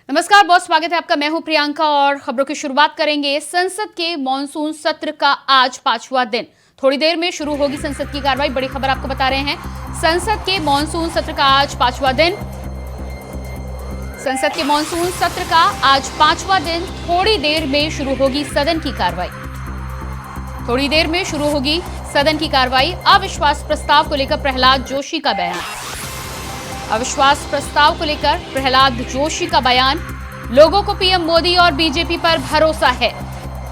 नमस्कार, बहुत स्वागत है आपका। मैं हूं प्रियंका और खबरों की शुरुआत करेंगे। संसद के मॉनसून सत्र का आज 5वां दिन। थोड़ी देर में शुरू होगी संसद की कार्रवाई। बड़ी खबर आपको बता रहे हैं, संसद के मॉनसून सत्र का आज 5वां दिन। संसद के मॉनसून सत्र का आज 5वां दिन। थोड़ी देर में शुरू होगी सदन की कार्रवाई। थोड़ी देर में शुरू होगी सदन की कार्रवाई। अविश्वास प्रस्ताव को लेकर प्रहलाद जोशी का बयान। अविश्वास प्रस्ताव को लेकर प्रहलाद जोशी का बयान। लोगों को पीएम मोदी और बीजेपी पर भरोसा है,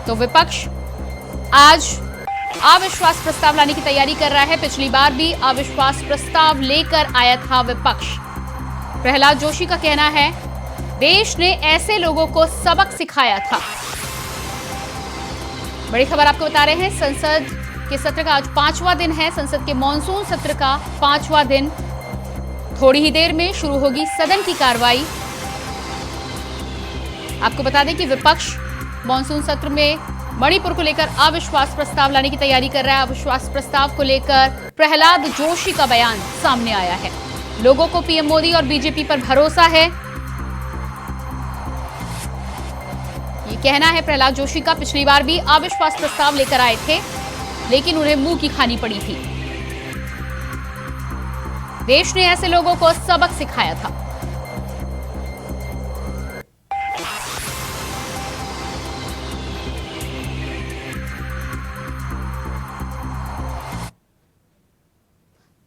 तो विपक्ष आज अविश्वास प्रस्ताव लाने की तैयारी कर रहा है। पिछली बार भी अविश्वास प्रस्ताव लेकर आया था विपक्ष। प्रहलाद जोशी का कहना है, देश ने ऐसे लोगों को सबक सिखाया था। बड़ी खबर आपको बता रहे हैं, संसद के सत्र का आज 5वां दिन है। संसद के मॉनसून सत्र का 5वां दिन। थोड़ी ही देर में शुरू होगी सदन की कार्रवाई। आपको बता दें कि विपक्ष मॉनसून सत्र में मणिपुर को लेकर अविश्वास प्रस्ताव लाने की तैयारी कर रहा है। अविश्वास प्रस्ताव को लेकर प्रहलाद जोशी का बयान सामने आया है। लोगों को पीएम मोदी और बीजेपी पर भरोसा है, ये कहना है प्रहलाद जोशी का। पिछली बार भी अविश्वास प्रस्ताव लेकर आए थे, लेकिन उन्हें मुंह की खानी पड़ी थी। देश ने ऐसे लोगों को सबक सिखाया था।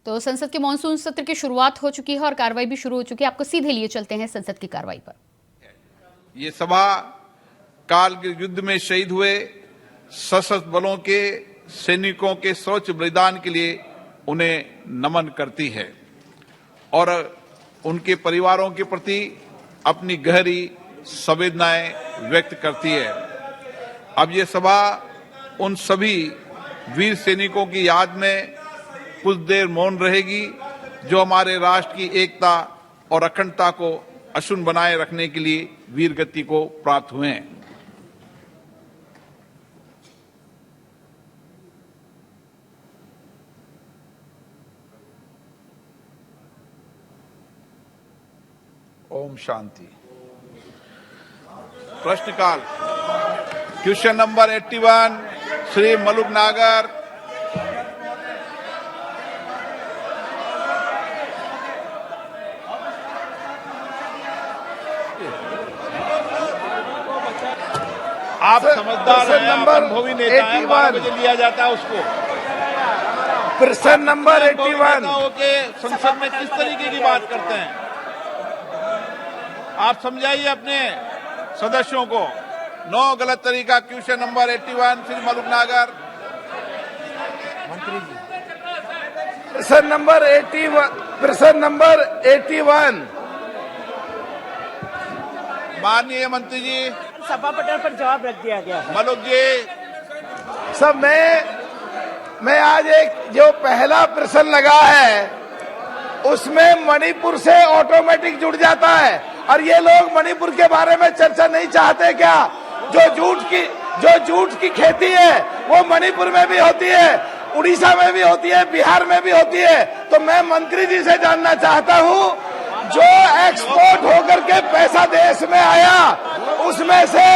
तो संसद के मॉनसून सत्र की शुरुआत हो चुकी है और कार्रवाई भी शुरू हो चुकी है। आपको सीधे लिए चलते हैं संसद की कार्रवाई पर। ये सभा कारगिल युद्ध में शहीद हुए सशस्त्र बलों के सैनिकों के सर्वोच्च बलिदान के लिए उन्हें नमन करती है और उनके परिवारों के प्रति अपनी गहरी संवेदनाएं व्यक्त करती है। अब ये सभा उन सभी वीर सैनिकों की याद में कुछ देर मौन रहेगी, जो हमारे राष्ट्र की एकता और अखंडता को अक्षुण्ण बनाए रखने के लिए वीर गति को प्राप्त हुए हैं। ओम शांति। प्रश्नकाल। क्वेश्चन नंबर 81 श्री मलुक नागर। आप समझदार हैं, अनुभवी नेता हैं, 12 बजे लिया जाता है उसको। प्रश्न नंबर 81 के संसद में किस तरीके की बात करते हैं, आप समझाइए अपने सदस्यों को। नो गलत तरीका। क्वेश्चन नंबर 81 श्री मलुक नागर। मंत्री जी, प्रश्न नंबर 81 माननीय मंत्री जी, सभा पटल पर जवाब रख दिया गया। मलुक जी। सब मैं आज एक जो पहला प्रश्न लगा है उसमें मणिपुर से ऑटोमेटिक जुड़ जाता है, और ये लोग मणिपुर के बारे में चर्चा नहीं चाहते क्या? जो जूट की खेती है वो मणिपुर में भी होती है, उड़ीसा में भी होती है, बिहार में भी होती है। तो मैं मंत्री जी से जानना चाहता हूँ, जो एक्सपोर्ट होकर के पैसा देश में आया उसमें से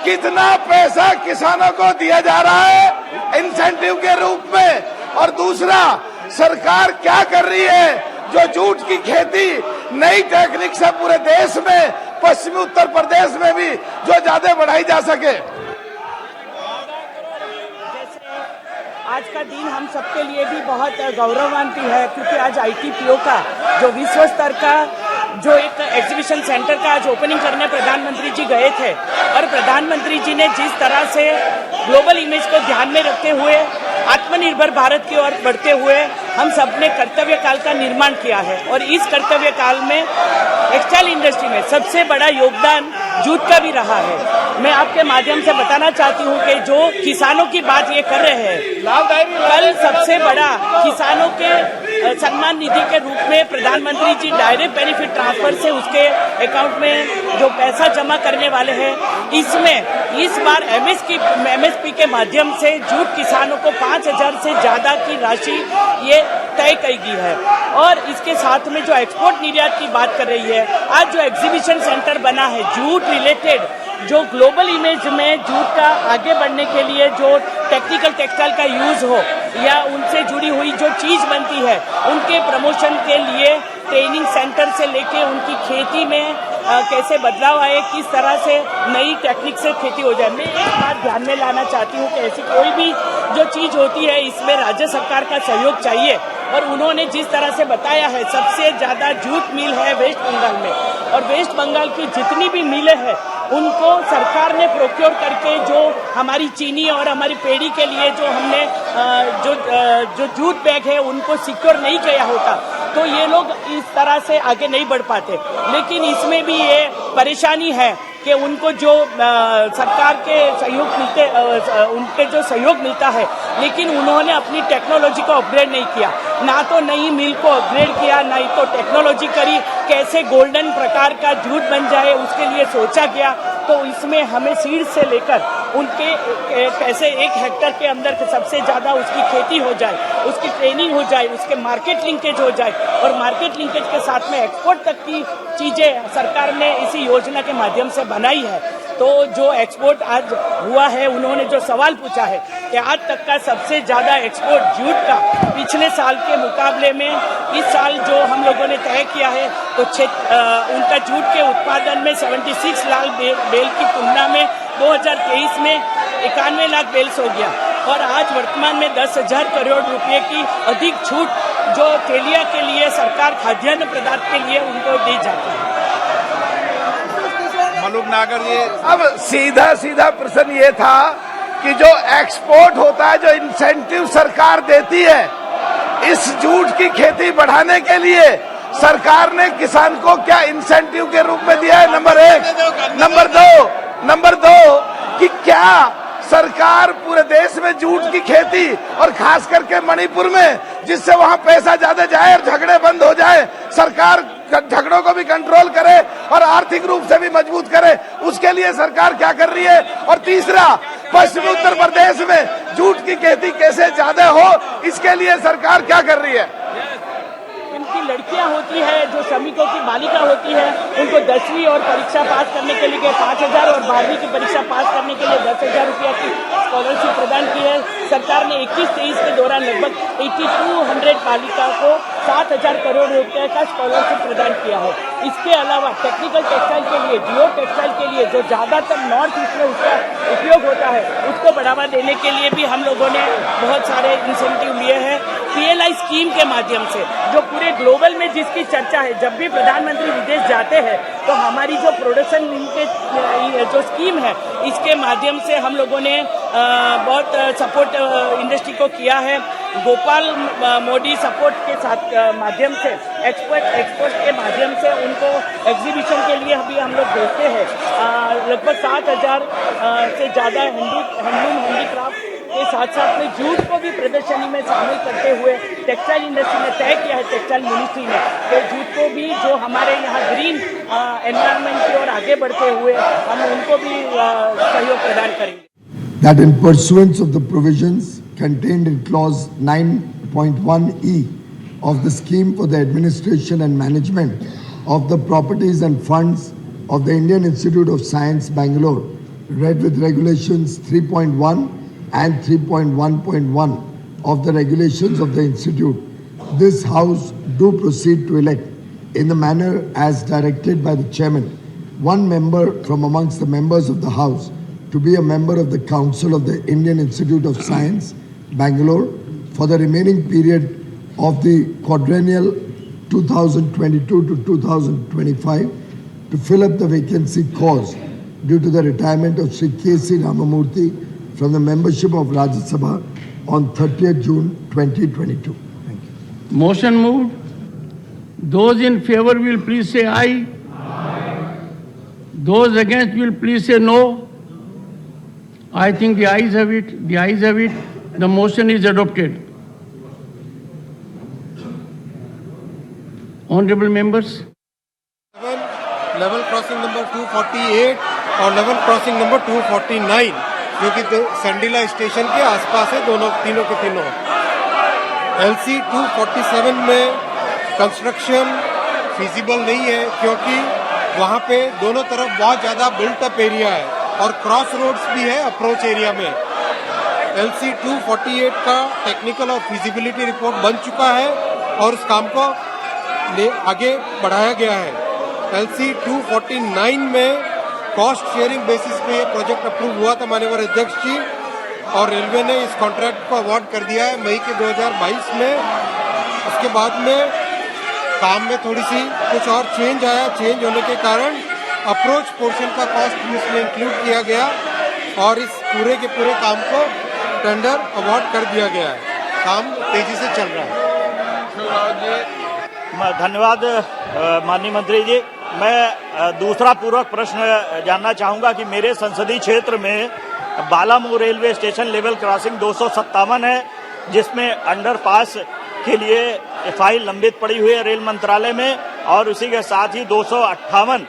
कितना पैसा किसानों को दिया जा रहा है इंसेंटिव के रूप में? और दूसरा, सरकार क्या कर रही है जो जूट की खेती नई टेक्निक से पूरे देश में, पश्चिमी उत्तर प्रदेश में भी जो ज्यादा बढ़ाई जा सके? आज का दिन हम सबके लिए भी बहुत गौरवान्वित है, क्योंकि आज ITPO का जो विश्व स्तर का जो एक एग्जीबिशन सेंटर का आज ओपनिंग करने प्रधानमंत्री जी गए थे, और प्रधानमंत्री जी ने जिस तरह से ग्लोबल इमेज को ध्यान में रखते हुए आत्मनिर्भर भारत की ओर बढ़ते हुए हम सब ने कर्तव्य काल का निर्माण किया है। और इस कर्तव्य काल में टेक्सटाइल इंडस्ट्री में सबसे बड़ा योगदान जूट का भी रहा है। मैं आपके माध्यम से बताना चाहती हूँ कि जो किसानों की बात ये कर रहे हैं, कल सबसे बड़ा किसानों के सम्मान निधि के रूप में प्रधानमंत्री जी डायरेक्ट बेनिफिट ट्रांसफर से उसके अकाउंट में जो पैसा जमा करने वाले हैं, इसमें इस बार MSP के माध्यम से जूट किसानों को 5,000 से ज्यादा की राशि ये तय की है। और इसके साथ में जो एक्सपोर्ट निर्यात की बात कर रही है, आज जो एग्जीबिशन सेंटर बना है जूट रिलेटेड, जो ग्लोबल इमेज में जूट का आगे बढ़ने के लिए जो टेक्निकल टेक्सटाइल का यूज हो या उनसे जुड़ी हुई जो चीज बनती है उनके प्रमोशन के लिए ट्रेनिंग सेंटर से लेके उनकी खेती में कैसे बदलाव आए, किस तरह से नई टेक्निक से खेती हो जाए। मैं एक बात ध्यान में लाना चाहती हूँ कि ऐसी कोई भी जो चीज होती है इसमें राज्य सरकार का सहयोग चाहिए। और उन्होंने जिस तरह से बताया है, सबसे ज्यादा जूट मिल है वेस्ट बंगाल में, और वेस्ट बंगाल की जितनी भी मिलें हैं उनको सरकार ने प्रोक्योर करके जो हमारी चीनी और हमारी पेड़ी के लिए जो हमने जो जूट बैग है उनको सिक्योर नहीं किया होता तो ये लोग इस तरह से आगे नहीं बढ़ पाते। लेकिन इसमें भी ये परेशानी है कि उनको जो सरकार के सहयोग मिलते उनके जो सहयोग मिलता है, लेकिन उन्होंने अपनी टेक्नोलॉजी को अपग्रेड नहीं किया, ना तो नई मिल को अपग्रेड किया, ना ही तो टेक्नोलॉजी करी कैसे गोल्डन प्रकार का जूट बन जाए उसके लिए सोचा गया। तो इसमें हमें सीड से लेकर उनके कैसे 1 हेक्टेयर के अंदर सबसे ज्यादा उसकी खेती हो जाए, उसकी ट्रेनिंग हो जाए, उसके मार्केट लिंकेज हो जाए, और मार्केट लिंकेज के साथ में एक्सपोर्ट तक की चीजें सरकार ने इसी योजना के माध्यम से बनाई है। तो जो एक्सपोर्ट आज हुआ है, उन्होंने जो सवाल पूछा है कि आज तक का सबसे ज्यादा एक्सपोर्ट जूट का पिछले साल के मुकाबले में इस साल जो हम लोगों ने तय किया है तो उनका जूट के उत्पादन में 76 लाख बेल की तुलना में 2023 में 91 लाख बेल्स हो गया, और आज वर्तमान में 10,000 करोड़ रुपए की अधिक छूट जो तेलिया के लिए सरकार खाद्यान्न पदार्थ के लिए उनको दी जाती है। मलूक नागर, ये अब सीधा प्रश्न ये था कि जो एक्सपोर्ट होता है, जो इंसेंटिव सरकार देती है इस जूट की खेती बढ़ाने के लिए, सरकार ने किसान को क्या इंसेंटिव के रूप में दिया है? नंबर 1। नंबर दो कि क्या सरकार पूरे देश में जूट की खेती और खास करके मणिपुर में, जिससे वहां पैसा ज्यादा जाए और झगड़े बंद हो जाए, सरकार झगड़ों को भी कंट्रोल करे और आर्थिक रूप से भी मजबूत करे, उसके लिए सरकार क्या कर रही है? और तीसरा, पश्चिमी उत्तर प्रदेश में जूट की खेती कैसे ज्यादा हो, इसके लिए सरकार क्या कर रही है? इनकी लड़कियां होती है जो श्रमिकों की बालिका होती है, उनको 10वीं और परीक्षा पास करने के लिए 5,000 और 12वीं की परीक्षा पास करने के लिए 10,000 रुपया की स्कॉलरशिप प्रदान की है। सरकार ने 21-23 के दौरान लगभग 8200 बालिका को 7,000 करोड़ रुपए का स्कॉलरशिप प्रदान किया है। इसके अलावा टेक्निकल टेक्सटाइल के लिए, जियो टेक्सटाइल के लिए जो ज्यादातर नॉर्थ ईस्ट में उसका उपयोग होता है, उसको बढ़ावा देने के लिए भी हम लोगों ने बहुत सारे इंसेंटिव लिए हैं। PLI स्कीम के माध्यम से जो पूरे ग्लोबल में जिसकी चर्चा है, जब भी प्रधानमंत्री विदेश जाते हैं तो हमारी जो प्रोडक्शन लिंकेज जो स्कीम है, इसके माध्यम से हम लोगों ने बहुत सपोर्ट इंडस्ट्री को किया है। गोपाल मोदी सपोर्ट के साथ माध्यम से एक्सपोर्ट के माध्यम से उनको एग्जीबिशन के लिए अभी हम लोग भेजते हैं। लगभग 7,000 से ज्यादा हैंडलूम हैंडीक्राफ्ट के साथ में जूट को भी प्रदर्शनी में शामिल करते हुए टेक्सटाइल इंडस्ट्री ने तय किया है, टेक्सटाइल मिनिस्ट्री ने, कि जूट को भी जो हमारे यहाँ ग्रीन एनवायरनमेंट की ओर आगे बढ़ते हुए हम उनको भी सहयोग प्रदान करेंगे। That in pursuance of the provisions contained in clause 9.1e of the scheme for the administration and management of the properties and funds of the Indian Institute of Science, Bangalore, read with regulations 3.1 and 3.1.1 of the regulations of the Institute, this House do proceed to elect in the manner as directed by the Chairman, one member from amongst the members of the House to be a member of the Council of the Indian Institute of Science, Bangalore, for the remaining period of the quadrennial 2022 to 2025 to fill up the vacancy caused due to the retirement of Sri K.C. Ramamurthy from the membership of Rajya Sabha on 30th June 2022. Thank you. Motion moved. Those in favor will please say aye. Aye. Those against will please say no. I think the ayes have it. The ayes have it. The motion is adopted. Honorable members. Level crossing number 248 और level crossing number 249 जो कि Sandila station के आसपास है, तीनों के तीनों। LC 247 में कंस्ट्रक्शन फिजिबल नहीं है क्योंकि वहां पे दोनों तरफ बहुत ज्यादा बिल्ट अप एरिया है और क्रॉस रोड्स भी है अप्रोच एरिया में। LC 248 का टेक्निकल और फिजिबिलिटी रिपोर्ट बन चुका है और उस काम को आगे बढ़ाया गया है। LC 249 में कॉस्ट शेयरिंग बेसिस पे ये प्रोजेक्ट अप्रूव हुआ था माननीय अध्यक्ष जी, और रेलवे ने इस कॉन्ट्रैक्ट को अवार्ड कर दिया है मई के 2022 में। उसके बाद में काम में थोड़ी सी कुछ और चेंज आया, चेंज होने के कारण अप्रोच पोर्शन का कॉस्ट भी इसमें इंक्लूड किया गया और इस पूरे के पूरे काम को टेंडर अवार्ड कर दिया गया है। काम तेजी से चल रहा है। धन्यवाद माननीय मंत्री जी। मैं दूसरा पूरक प्रश्न जानना चाहूंगा कि मेरे संसदीय क्षेत्र में Balamau railway station level crossing 257 है, जिसमें अंडरपास के लिए फाइल लंबित पड़ी हुई है रेल मंत्रालय में, और उसी के साथ ही 258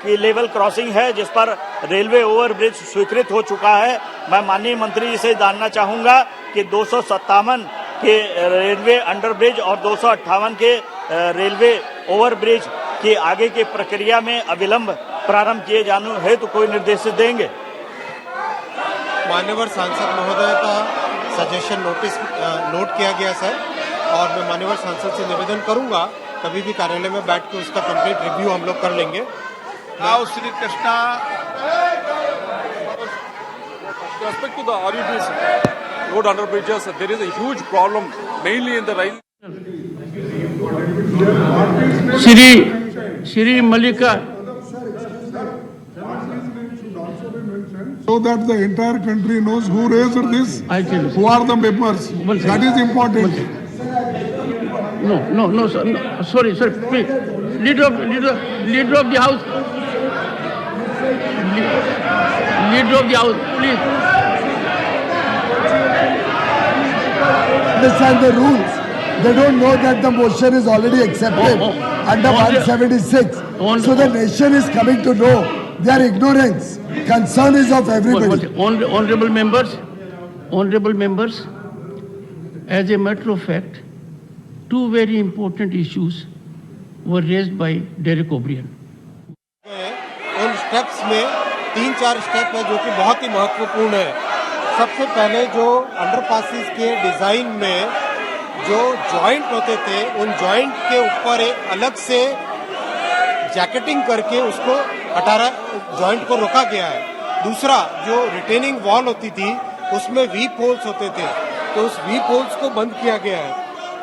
की लेवल क्रॉसिंग है जिस पर रेलवे ओवरब्रिज स्वीकृत हो चुका है। मैं माननीय मंत्री जी से जानना चाहूंगा कि 257 के रेलवे अंडरब्रिज और 258 के रेलवे ओवरब्रिज की आगे की प्रक्रिया में अविलंब प्रारंभ किए जाने हेतु कोई निर्देश देंगे? मान्यवर सांसद महोदय का सजेशन नोट किया गया सर, और मैं मान्यवर सांसद से निवेदन करूंगा कभी भी कार्यालय में बैठ के उसका कंप्लीट रिव्यू हम लोग कर लेंगे। Now Sri Krishna. With respect to the RUBs, road under bridges, there is a huge problem, mainly in the rail. Shri Malika, So that the entire country knows who raised this, I tell you. who are the members. One second. That is important. No, sir, no, sorry, please. Leader of the house. Leader of the house, please. Understand the rules. They don't know that the motion is already accepted under 176. So the nation is coming to know their ignorance. Concern is of everybody. Honorable members, as a matter of fact, two very important issues were raised by Derek O'Brien. उन steps में 3-4 step है जो कि बहुत ही महत्वपूर्ण है। सबसे पहले जो अंडरपासेस के डिजाइन में जो जॉइंट होते थे, उन जॉइंट के ऊपर एक अलग से जैकेटिंग करके उसको जॉइंट को रोका गया है। दूसरा, जो रिटेनिंग वॉल होती थी उसमें वी पोल्स होते थे, तो उस वी पोल्स को बंद किया गया है।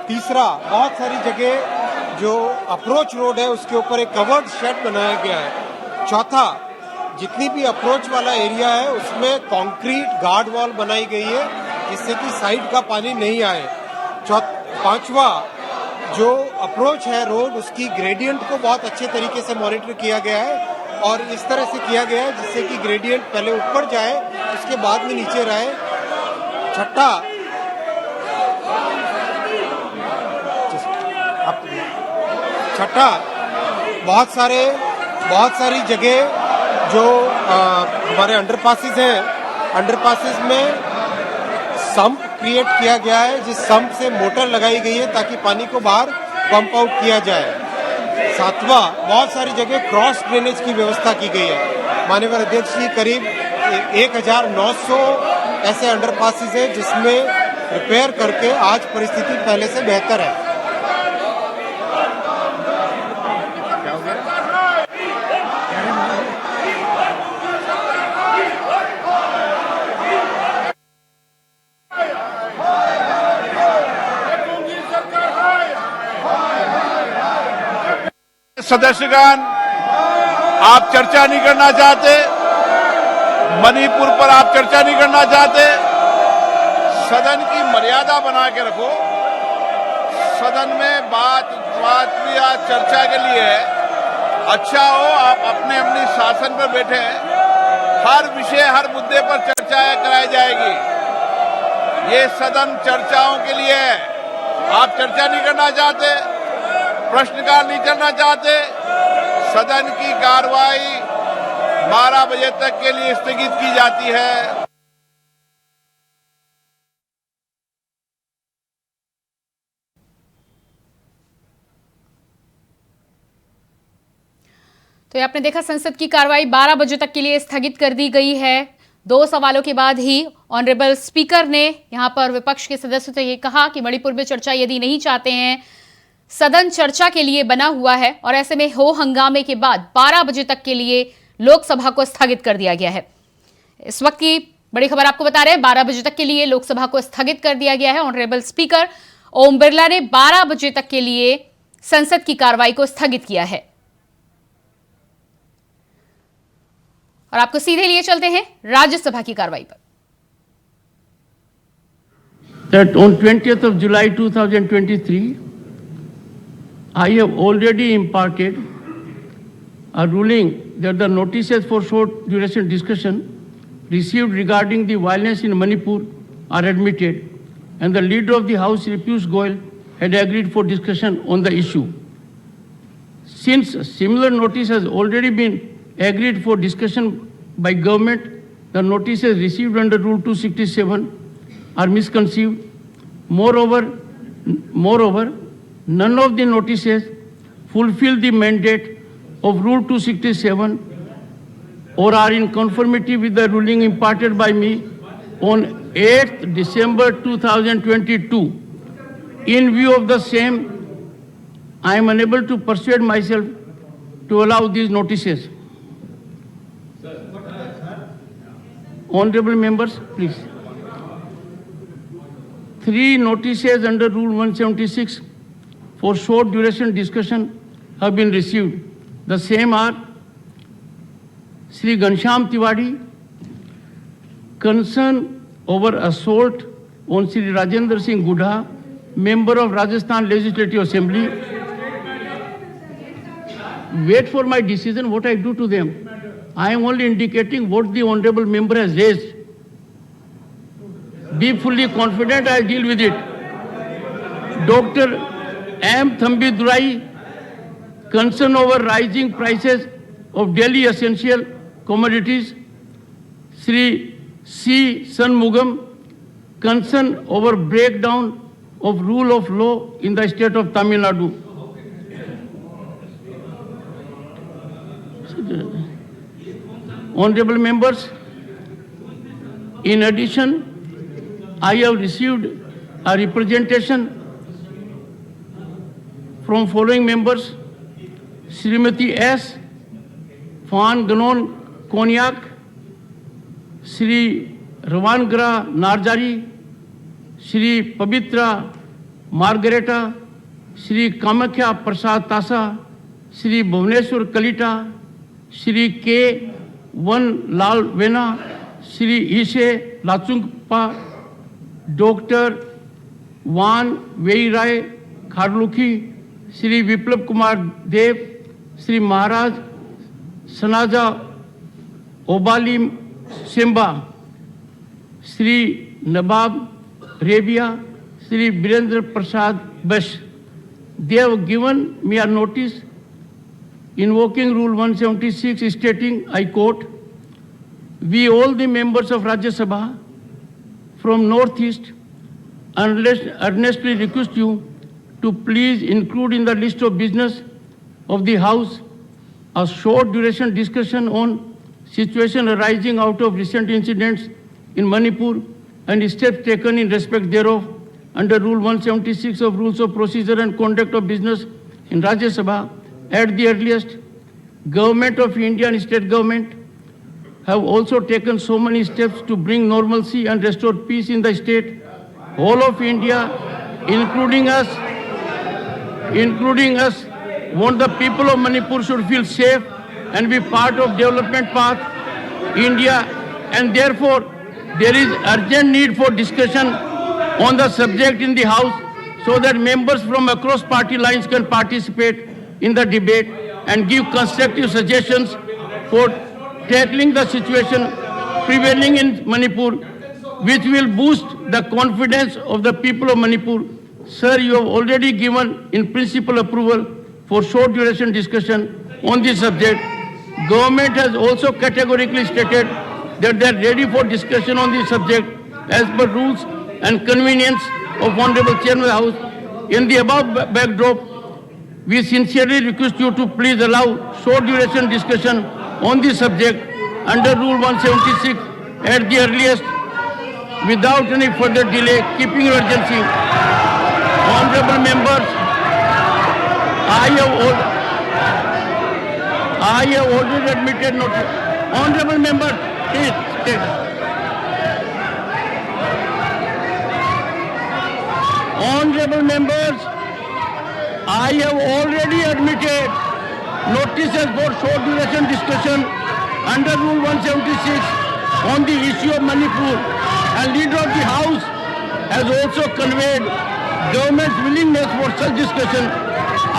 तीसरा, बहुत सारी जगह जो अप्रोच रोड है उसके ऊपर एक कवर्ड शेड बनाया गया है। चौथा, जितनी भी अप्रोच वाला एरिया है उसमें कंक्रीट गार्ड वॉल बनाई गई है जिससे कि साइड का पानी नहीं आए। पांचवा, जो अप्रोच है रोड उसकी ग्रेडियंट को बहुत अच्छे तरीके से मॉनिटर किया गया है और इस तरह से किया गया है जिससे कि ग्रेडियंट पहले ऊपर जाए उसके बाद में नीचे रहे। छठा, बहुत सारी जगह जो हमारे अंडरपासेस हैं, अंडरपासेस में सम्प क्रिएट किया गया है, जिस सम्प से मोटर लगाई गई है ताकि पानी को बाहर पंप आउट किया जाए। सातवां, बहुत सारी जगह क्रॉस ड्रेनेज की व्यवस्था की गई है। माननीय अध्यक्ष जी, करीब 1900 ऐसे अंडरपासेस हैं जिसमें रिपेयर करके आज परिस्थिति पहले से बेहतर है। सदस्यगण, आप चर्चा नहीं करना चाहते, मणिपुर पर आप चर्चा नहीं करना चाहते, सदन की मर्यादा बना के रखो। सदन में बात या चर्चा के लिए अच्छा हो, आप अपने अपनी शासन पर बैठे हैं। हर विषय, हर मुद्दे पर चर्चा कराई जाएगी। ये सदन चर्चाओं के लिए है। आप चर्चा नहीं करना चाहते, प्रश्नकाल नहीं करना चाहते, सदन की कार्रवाई 12 बजे तक के लिए स्थगित की जाती है। तो ये आपने देखा, संसद की कार्रवाई 12 बजे तक के लिए स्थगित कर दी गई है। 2 सवालों के बाद ही ऑनरेबल स्पीकर ने यहां पर विपक्ष के सदस्यों से ये कहा कि मणिपुर में चर्चा यदि नहीं चाहते हैं, सदन चर्चा के लिए बना हुआ है और ऐसे में हो हंगामे के बाद 12 बजे तक के लिए लोकसभा को स्थगित कर दिया गया है। इस वक्त की बड़ी खबर आपको बता रहे हैं, 12 बजे तक के लिए लोकसभा को स्थगित कर दिया गया है। ऑनरेबल स्पीकर ओम बिरला ने 12 बजे तक के लिए संसद की कार्रवाई को स्थगित किया है। और आपको सीधे लिए चलते हैं राज्यसभा की कार्रवाई पर। That on 20th of July 2023, I have already imparted a ruling that the notices for short duration discussion received regarding the violence in Manipur are admitted, and the leader of the House, Piyush Goyal, had agreed for discussion on the issue. Since a similar notice has already been agreed for discussion by government, the notices received under Rule 267 are misconceived. Moreover, none of the notices fulfill the mandate of Rule 267 or are in conformity with the ruling imparted by me on 8th December 2022. In view of the same, I am unable to persuade myself to allow these notices. Honorable members, please. 3 notices under Rule 176 for short duration discussion have been received. The same are Sri Ghanshyam Tiwari, concern over assault on Sri Rajendra Singh Gudha, member of Rajasthan Legislative Assembly. Wait for my decision, what I do to them. I am only indicating what the honorable member has raised. Be fully confident, I will deal with it. Dr. M. Thambi Durai, concern over rising prices of daily essential commodities. Sri C. Shanmugam, concern over breakdown of rule of law in the state of Tamil Nadu. Honorable members, in addition, I have received a representation from following members: Srimati S. Fan Ganon Konyak, Sri Ravangra Narjari, Sri Pavitra Margareta, Sri Kamakhya Prasad Tasa, Sri Bhuvaneshwar Kalita, Sri K. One Lal Vena, Sri Ishe Lachungpa, Dr. Van Veirai Khadlukhi, Sri Viplab Kumar Dev, Sri Maharaj Sanaja Obali Simba, Sri Nabab Rebia, Sri Birendra Prasad Bash. They have given me a notice invoking Rule 176 stating, I quote, "We all the members of Rajya Sabha from Northeast earnestly request you to please include in the list of business of the House a short duration discussion on situation arising out of recent incidents in Manipur and steps taken in respect thereof under Rule 176 of Rules of Procedure and Conduct of Business in Rajya Sabha at the earliest. Government of India and state government have also taken so many steps to bring normalcy and restore peace in the state. All of India, including us, want the people of Manipur should feel safe and be part of development path India, and therefore there is urgent need for discussion on the subject in the House so that members from across party lines can participate in the debate and give constructive suggestions for tackling the situation prevailing in Manipur, which will boost the confidence of the people of Manipur. Sir, you have already given in principle approval for short duration discussion on this subject. Government has also categorically stated that they are ready for discussion on this subject as per rules and convenience of Honorable Chairman of the House. In the above backdrop, We sincerely request you to please allow short duration discussion on this subject under Rule 176 at the earliest without any further delay, keeping urgency. Honorable members, I have already admitted notice. Honorable members, please take. Honorable members, I have already admitted notices for short duration discussion under Rule 176 on the issue of Manipur, and Leader of the House has also conveyed government's willingness for such discussion.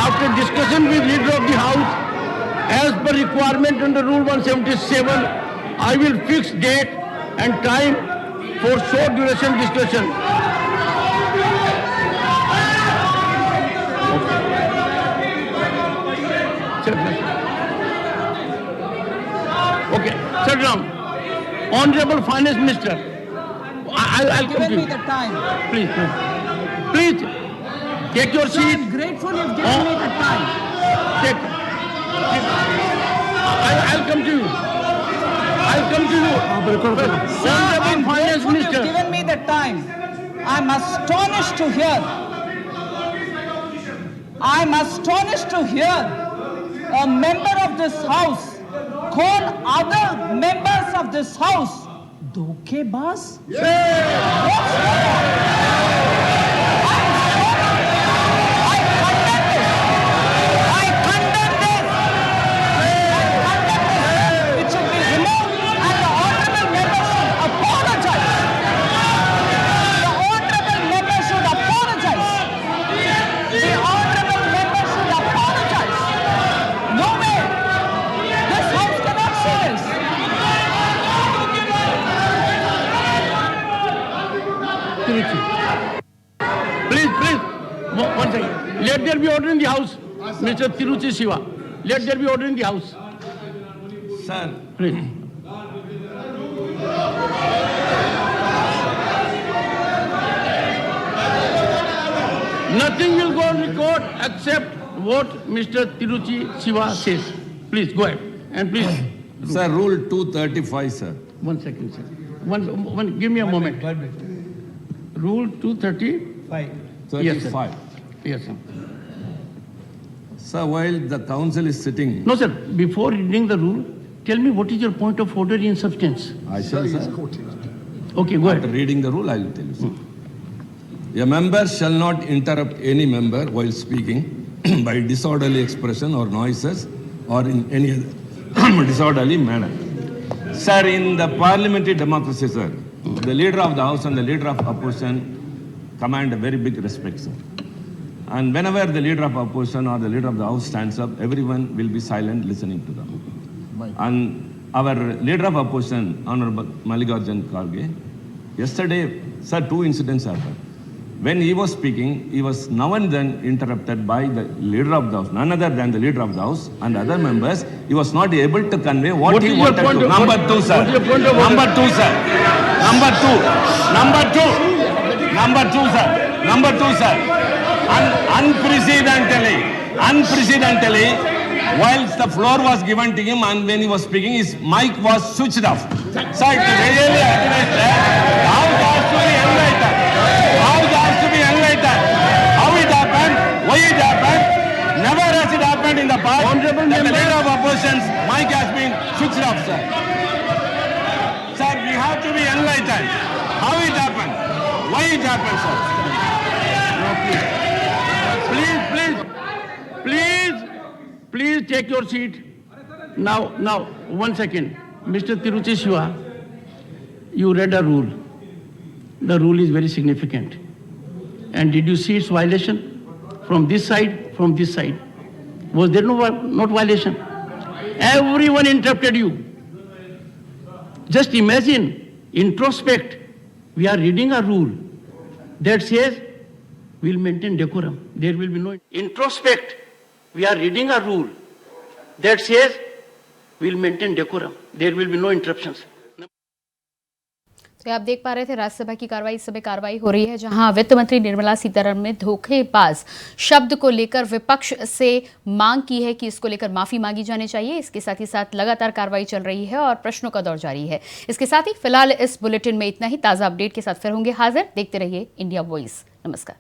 After discussion with Leader of the House, as per requirement under Rule 177, I will fix date and time for short duration discussion. Okay, sit down. Honorable Finance Minister, I'll come to you. Given me the time. Please, take your So seat. I'm grateful you've given me the time. I'll come to you. Honorable I'm Finance grateful Minister. you've given me the time. I'm astonished to hear a member of this house call other members of this house धोखेबाज. I condemn this. It should be removed and the honorable member should apologize. The honorable member should apologize. The honorable member should apologize. No way. This house cannot say this. Please, one second. Let there be order in the house. Mr. Tiruchi Siva, let there be order in the house. Sir, Please. Nothing will go on record except what Mr. Tiruchi Siva says. Please, go ahead. And please. sir, Rule 235, sir. One second, sir. Give me a moment. Rule 235. Yes, sir. 35. Yes, sir. Sir, while the council is sitting, No, sir. Before reading the rule, tell me what is your point of order in substance. I shall, sir, Okay, go after ahead. reading the rule, I will tell you, sir. A member shall not interrupt any member while speaking by disorderly expression or noises or in any other disorderly manner. Sir, in the parliamentary democracy, sir, the leader of the house and the leader of opposition command a very big respect, sir. And whenever the leader of opposition or the leader of the house stands up, everyone will be silent listening to them. And our leader of opposition, Honorable Mallikarjun Kharge, yesterday, sir, two incidents happened. When he was speaking, he was now and then interrupted by the leader of the house, none other than the leader of the house and other members. He was not able to convey what he is your wanted point to. of- Number what- two, sir. what is your point of order? Number two, sir. Number two. Number two. Number two, sir. Number two, sir. Unprecedentedly, whilst the floor was given to him and when he was speaking, his mic was switched off. Sir, it really administrator, house has to be enlightened. House has to be enlightened. How it happened? Why it happened? Never has it happened in the past. Honorable that the member. leader of opposition's mic has been switched off, sir. Sir, we have to be enlightened. How it happened? Why it happened, sir? Please take your seat. Now, 1 second. Mr. Tiruchi Siva, you read a rule. The rule is very significant. And did you see its violation? From this side, from this side. Was there not violation? Everyone interrupted you. Just imagine, introspect. We are reading a rule that says we'll maintain decorum. There will be no introspect. We are reading a rule that says we'll maintain decorum. There will be no interruptions. तो आप देख पा रहे थे राज्यसभा की कार्रवाई। इस समय कार्रवाई हो रही है जहां वित्त मंत्री निर्मला सीतारमण ने धोखेबाज शब्द को लेकर विपक्ष से मांग की है कि इसको लेकर माफी मांगी जानी चाहिए। इसके साथ ही साथ लगातार कार्रवाई चल रही है और प्रश्नों का दौर जारी है। इसके साथ ही फिलहाल इस बुलेटिन में इतना ही। ताजा अपडेट के साथ फिर होंगे हाजिर। देखते रहिए इंडिया वॉइस। नमस्कार।